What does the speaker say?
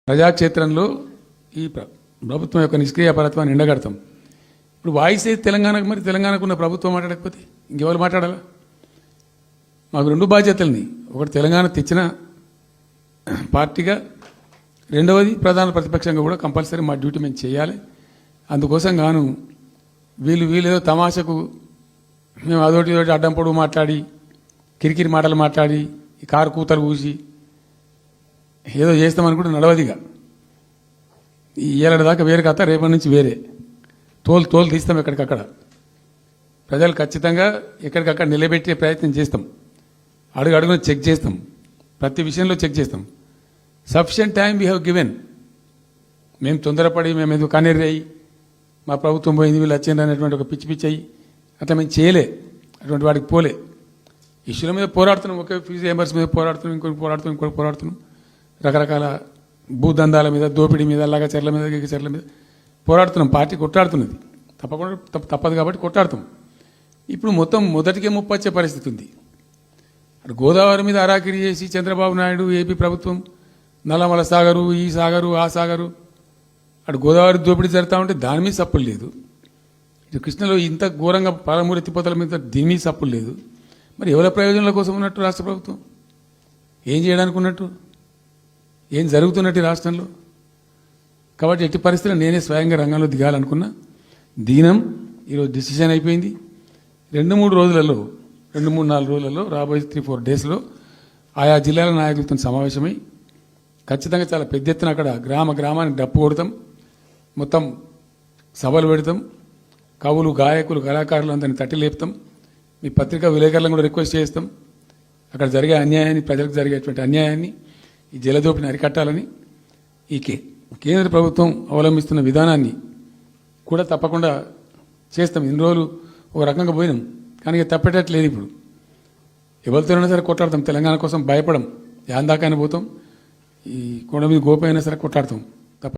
ప్రజాక్షేత్రంలో ఈ ప్రభుత్వం యొక్క నిష్క్రియాపరత్వాన్ని ఎండగడతాం. ఇప్పుడు వాయిస్ అయితే తెలంగాణకు, మరి తెలంగాణకు ఉన్న ప్రభుత్వం మాట్లాడకపోతే ఇంకెవరు మాట్లాడాలా? మాకు రెండు బాధ్యతల్ని, ఒకటి తెలంగాణ తెచ్చిన పార్టీగా, రెండవది ప్రధాన ప్రతిపక్షంగా కూడా కంపల్సరీ మా డ్యూటీ మేము చేయాలి. అందుకోసం గాను వీళ్ళు ఏదో తమాషకు మేము అదోటి ఇదోటి అడ్డం పొడుగు మాట్లాడి, కిరికిరి మాటలు మాట్లాడి, ఈ కారు కూతలు కూసి ఏదో చేస్తామనుకుంటే నడవదిగా. ఈ ఏళ్ళ దాకా వేరే కథ, రేపటి నుంచి వేరే తోలు తీస్తాం. ఎక్కడికక్కడ ప్రజలు ఖచ్చితంగా ఎక్కడికక్కడ నిలబెట్టే ప్రయత్నం చేస్తాం. అడుగున చెక్ చేస్తాం, ప్రతి విషయంలో చెక్ చేస్తాం. Sufficient time we have given. మేము తొందరపడి మేము ఎందుకు కన్నెర్రయ్యి మా ప్రభుత్వం పోయింది వీళ్ళు వచ్చింది అనేటువంటి ఒక పిచ్చి అయ్యి అట్లా మేము చేయలే, అటువంటి వాడికి పోలే. ఇష్యూల మీద పోరాడుతున్నాం, ఒకే ఫీజు రియంబర్స్ మీద పోరాడుతున్నాం, ఇంకోటి పోరాడుతున్నాం, రకరకాల భూదందాల మీద, దోపిడీ మీద, లగచర్ల మీద, గిగచర్ల మీద పోరాడుతున్నాం. పార్టీ కొట్లాడుతున్నది, తప్పదు కాబట్టి కొట్లాడుతాం. ఇప్పుడు మొత్తం మొదటికే ముప్పొచ్చే పరిస్థితి ఉంది. అటు గోదావరి మీద అరాకిరి చేసి చంద్రబాబు నాయుడు, ఏపీ ప్రభుత్వం నల్లమల సాగరు, ఈ సాగరు, ఆ సాగరు, అటు గోదావరి దోపిడీ జరుగుతూ ఉంటే దాని మీద సప్పులు లేదు. ఇటు కృష్ణలో ఇంత ఘోరంగా పాలమూరు ఎత్తిపోతల మీద దీని మీద సప్పులు లేదు. మరి ఎవరి ప్రయోజనాల కోసం ఉన్నట్టు రాష్ట్ర ప్రభుత్వం? ఏం చేయడానికి ఉన్నట్టు? ఏం జరుగుతున్నట్టు రాష్ట్రంలో? కాబట్టి ఎట్టి పరిస్థితుల్లో నేనే స్వయంగా రంగంలో దిగాలనుకున్నా. దీనం ఈరోజు డిసిషన్ అయిపోయింది. 2-3 రోజులలో, 2-3-4 రోజులలో, రాబోయే 3-4 డేస్లో ఆయా జిల్లాల నాయకులతో సమావేశమై ఖచ్చితంగా చాలా పెద్ద ఎత్తున అక్కడ గ్రామానికి డప్పు కొడతాం, మొత్తం సభలు పెడతాం, కవులు, గాయకులు, కళాకారులు అందరినీ తట్టి లేపుతాం. మీ పత్రికా విలేకరులను కూడా రిక్వెస్ట్ చేస్తాం. అక్కడ జరిగే అన్యాయాన్ని, ప్రజలకు జరిగేటువంటి అన్యాయాన్ని, ఈ జలదోపిని అరికట్టాలని, ఈ కేంద్ర ప్రభుత్వం అవలంబిస్తున్న విధానాన్ని కూడా తప్పకుండా చేస్తాం. ఇన్ని రోజులు ఒక రకంగా పోయినాం, కానీ తప్పేటట్లేదు. ఇప్పుడు ఎవరితోనైనా సరే కొట్లాడతాం, తెలంగాణ కోసం భయపడం, యాందాకాన్ని పోతాం, ఈ కొండ మీద గోపైనా సరే కొట్లాడతాం.